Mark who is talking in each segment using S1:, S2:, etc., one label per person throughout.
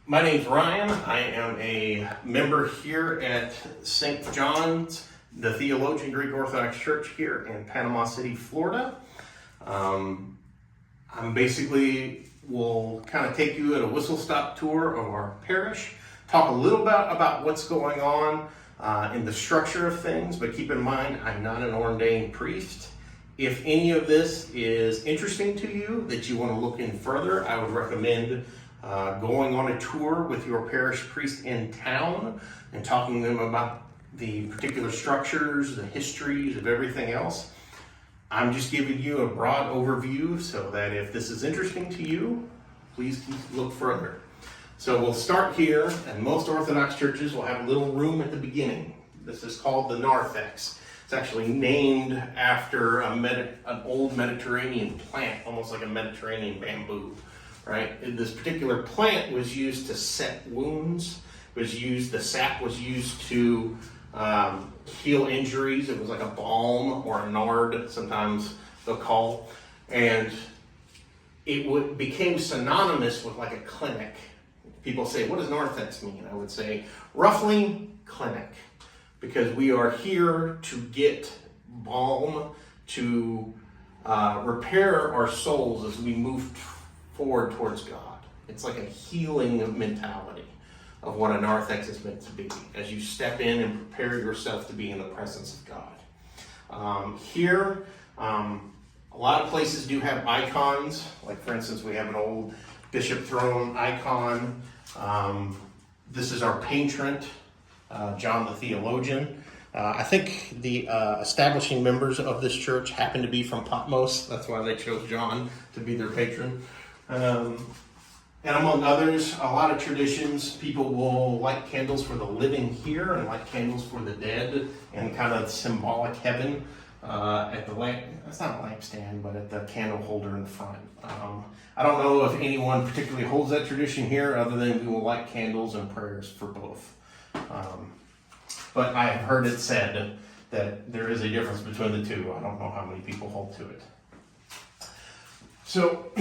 S1: My name's Ryan. I am a member here at St. John's, the Theologian Greek Orthodox Church here in Panama City, Florida. I'm basically will kind of take you at a whistle-stop tour of our parish, talk a little bit about what's going on in the structure of things, but keep in mind, I'm not an ordained priest. If any of this is interesting to you, that you want to look in further, I would recommend going on a tour with your parish priest in town and talking to them about the particular structures, the histories of everything else. I'm just giving you a broad overview so that if this is interesting to you, please look further. So we'll start here, and most Orthodox churches will have a little room at the beginning. This is called the narthex. It's actually named after an old Mediterranean plant, almost like a Mediterranean bamboo. Right? This particular plant was used to set wounds. The sap was used to heal injuries. It was like a balm or a nard, sometimes they'll call. And it became synonymous with like a clinic. People say, what does narthex mean? I would say, roughly, clinic. Because we are here to get balm, to repair our souls as we move forward towards God. It's like a healing mentality of what a narthex is meant to be as you step in and prepare yourself to be in the presence of God. Here, a lot of places do have icons. Like for instance, we have an old bishop throne icon. This is our patron, John the Theologian. I think the establishing members of this church happen to be from Patmos. That's why they chose John to be their patron. And among others, a lot of traditions, people will light candles for the living here and light candles for the dead, and kind of symbolic heaven at the lamp. That's not a lampstand, but at the candle holder in the front. I don't know if anyone particularly holds that tradition here, other than we will light candles and prayers for both. But I have heard it said that there is a difference between the two. I don't know how many people hold to it. So,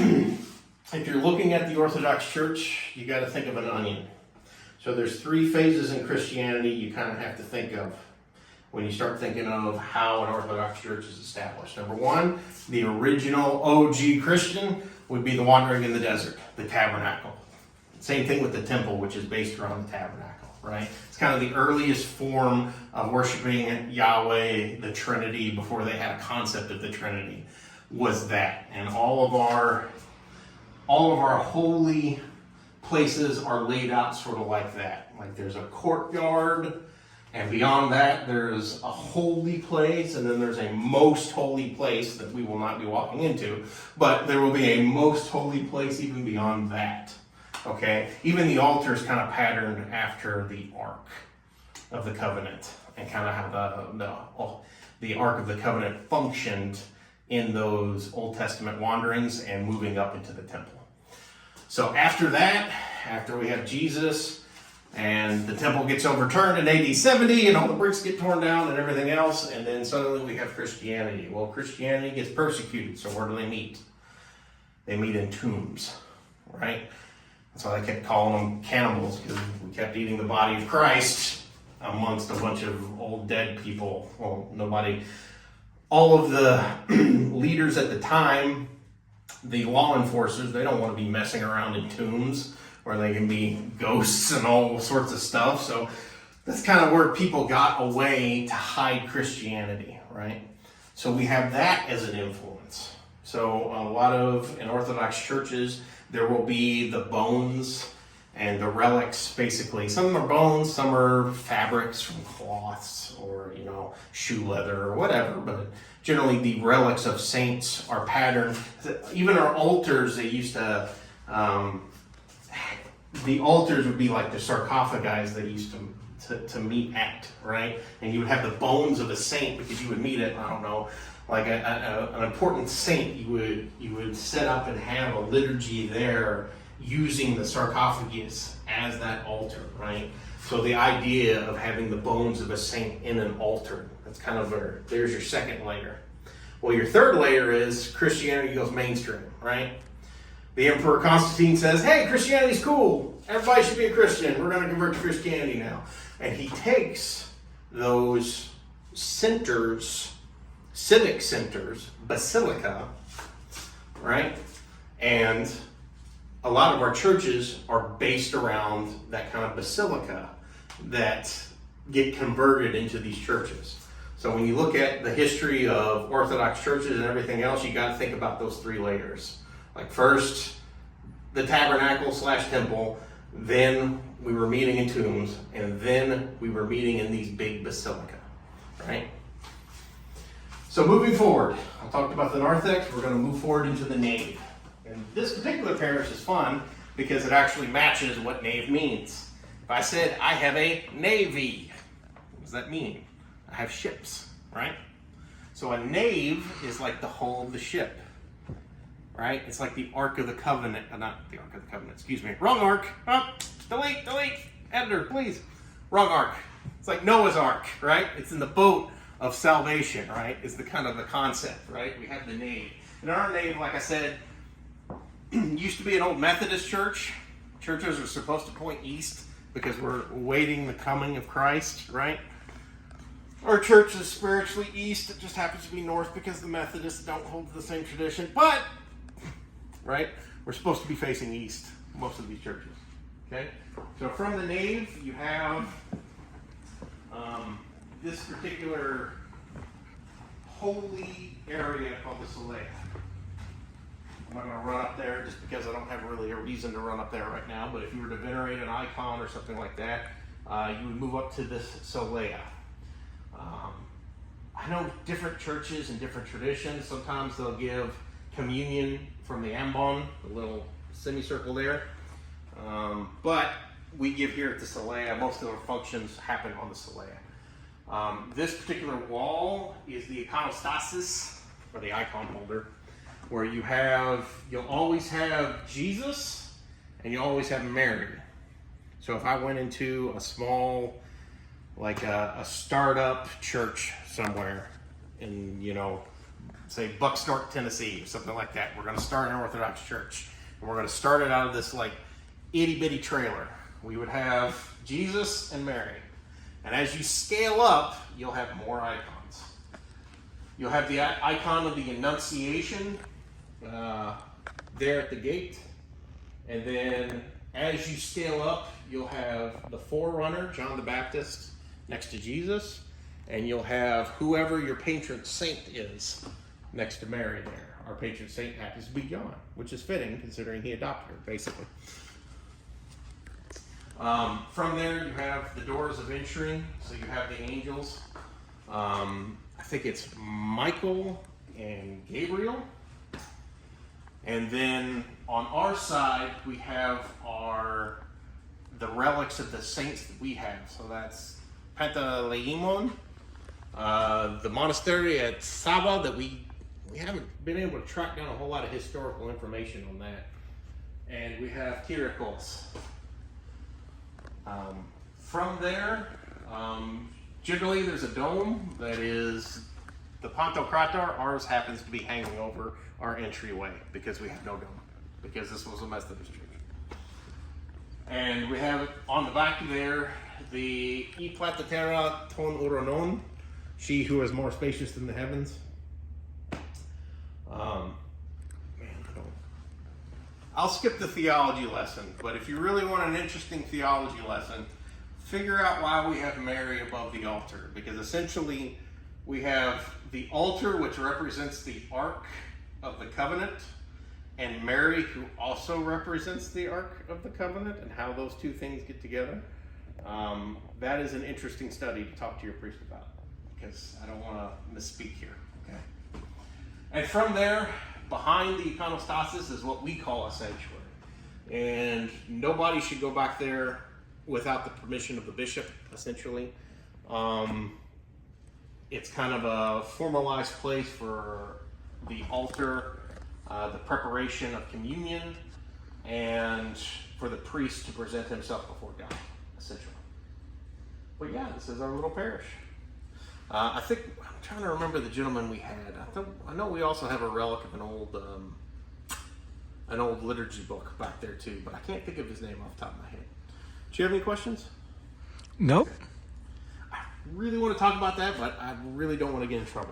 S1: if you're looking at the Orthodox Church, you got to think of an onion. So there's three phases in Christianity you kind of have to think of when you start thinking of how an Orthodox Church is established. Number one, the original OG Christian would be the wandering in the desert, the tabernacle. Same thing with the temple, which is based around the tabernacle, right? It's kind of the earliest form of worshiping Yahweh, the Trinity, before they had a concept of the Trinity, was that. And all of our holy places are laid out sort of like that. Like there's a courtyard, and beyond that there's a holy place, and then there's a most holy place that we will not be walking into, but there will be a most holy place even beyond that. Okay? Even the altar is kind of patterned after the Ark of the Covenant, and kind of how the Ark of the Covenant functioned in those Old Testament wanderings and moving up into the temple. So after that, after we have Jesus and the temple gets overturned in AD 70 and all the bricks get torn down and everything else, and then suddenly we have Christianity. Well, Christianity gets persecuted, so where do they meet? They meet in tombs, right? That's why they kept calling them cannibals, because we kept eating the body of Christ amongst a bunch of old dead people. Well, all of the leaders at the time, the law enforcers, they don't want to be messing around in tombs where they can be ghosts and all sorts of stuff. So that's kind of where people got away to hide Christianity, right? So we have that as an influence. So in Orthodox churches, there will be the bones and the relics, basically. Some are bones, some are fabrics from cloths or, shoe leather or whatever, but generally the relics of saints are patterned. Even our altars, they used to, the altars would be like the sarcophagi they used to meet at, right? And you would have the bones of a saint, because you would meet at, I don't know, like an important saint, you would set up and have a liturgy there using the sarcophagus as that altar, right? So the idea of having the bones of a saint in an altar, that's kind of there's your second layer. Well, your third layer is Christianity goes mainstream, right? The Emperor Constantine says, hey, Christianity's cool. Everybody should be a Christian. We're going to convert to Christianity now. And he takes those centers, civic centers, basilica, right? And a lot of our churches are based around that kind of basilica that get converted into these churches. So when you look at the history of Orthodox churches and everything else, you got to think about those three layers. Like first, the tabernacle / temple, then we were meeting in tombs, and then we were meeting in these big basilica, right? So moving forward, I talked about the narthex, we're going to move forward into the nave. And this particular parish is fun because it actually matches what nave means. If I said, I have a navy, what does that mean? I have ships, right? So a nave is like the hull of the ship, right? It's like the Ark of the Covenant, not the Ark of the Covenant, excuse me. Wrong Ark. Oh, delete, editor, please. Wrong Ark. It's like Noah's Ark, right? It's in the boat of salvation, right? Is the kind of the concept, right? We have the nave. And our nave, like I said, used to be an old Methodist church. Churches are supposed to point east because we're awaiting the coming of Christ, right? Our church is spiritually east. It just happens to be north because the Methodists don't hold the same tradition. But, right, we're supposed to be facing east, most of these churches. Okay? So from the nave, you have this particular holy area called the Solea. I'm not going to run up there just because I don't have really a reason to run up there right now. But if you were to venerate an icon or something like that, you would move up to this Solea. I know different churches and different traditions. Sometimes they'll give communion from the ambon, the little semicircle there. But we give here at the Solea. Most of our functions happen on the Solea. This particular wall is the iconostasis, or the icon holder, where you'll always have Jesus and you'll always have Mary. So if I went into a small, like a startup church somewhere in, say Bucksnort, Tennessee, or something like that, we're going to start an Orthodox church. And we're going to start it out of this like itty bitty trailer. We would have Jesus and Mary. And as you scale up, you'll have more icons. You'll have the icon of the Annunciation there at the gate. And then as you scale up, you'll have the forerunner, John the Baptist, next to Jesus. And you'll have whoever your patron saint is next to Mary there. Our patron saint happens to be John, which is fitting considering he adopted her, basically. From there, you have the doors of entry. So you have the angels. I think it's Michael and Gabriel. And then on our side, we have the relics of the saints that we have. So that's Pantaleimon, the monastery at Saba that we haven't been able to track down a whole lot of historical information on that. And we have Kyriakos. From there, generally there's a dome that is the Pantocrator. Ours happens to be hanging over our entryway because we have no dome, because this was a Methodist church. And we have on the back there the E Platatera ton Oronon, she who is more spacious than the heavens. I'll skip the theology lesson, but if you really want an interesting theology lesson, figure out why we have Mary above the altar. Because essentially, we have the altar, which represents the Ark of the Covenant, and Mary, who also represents the Ark of the Covenant, and how those two things get together. That is an interesting study to talk to your priest about, because I don't want to misspeak here. Okay. And from there, behind the iconostasis is what we call a sanctuary. And nobody should go back there without the permission of the bishop, essentially. It's kind of a formalized place for the altar, the preparation of communion, and for the priest to present himself before God, essentially. But yeah, this is our little parish. I'm trying to remember the gentleman we had. I know we also have a relic of an old an old liturgy book back there too, but I can't think of his name off the top of my head. Do you have any questions?
S2: Nope.
S1: I really want to talk about that, but I really don't want to get in trouble.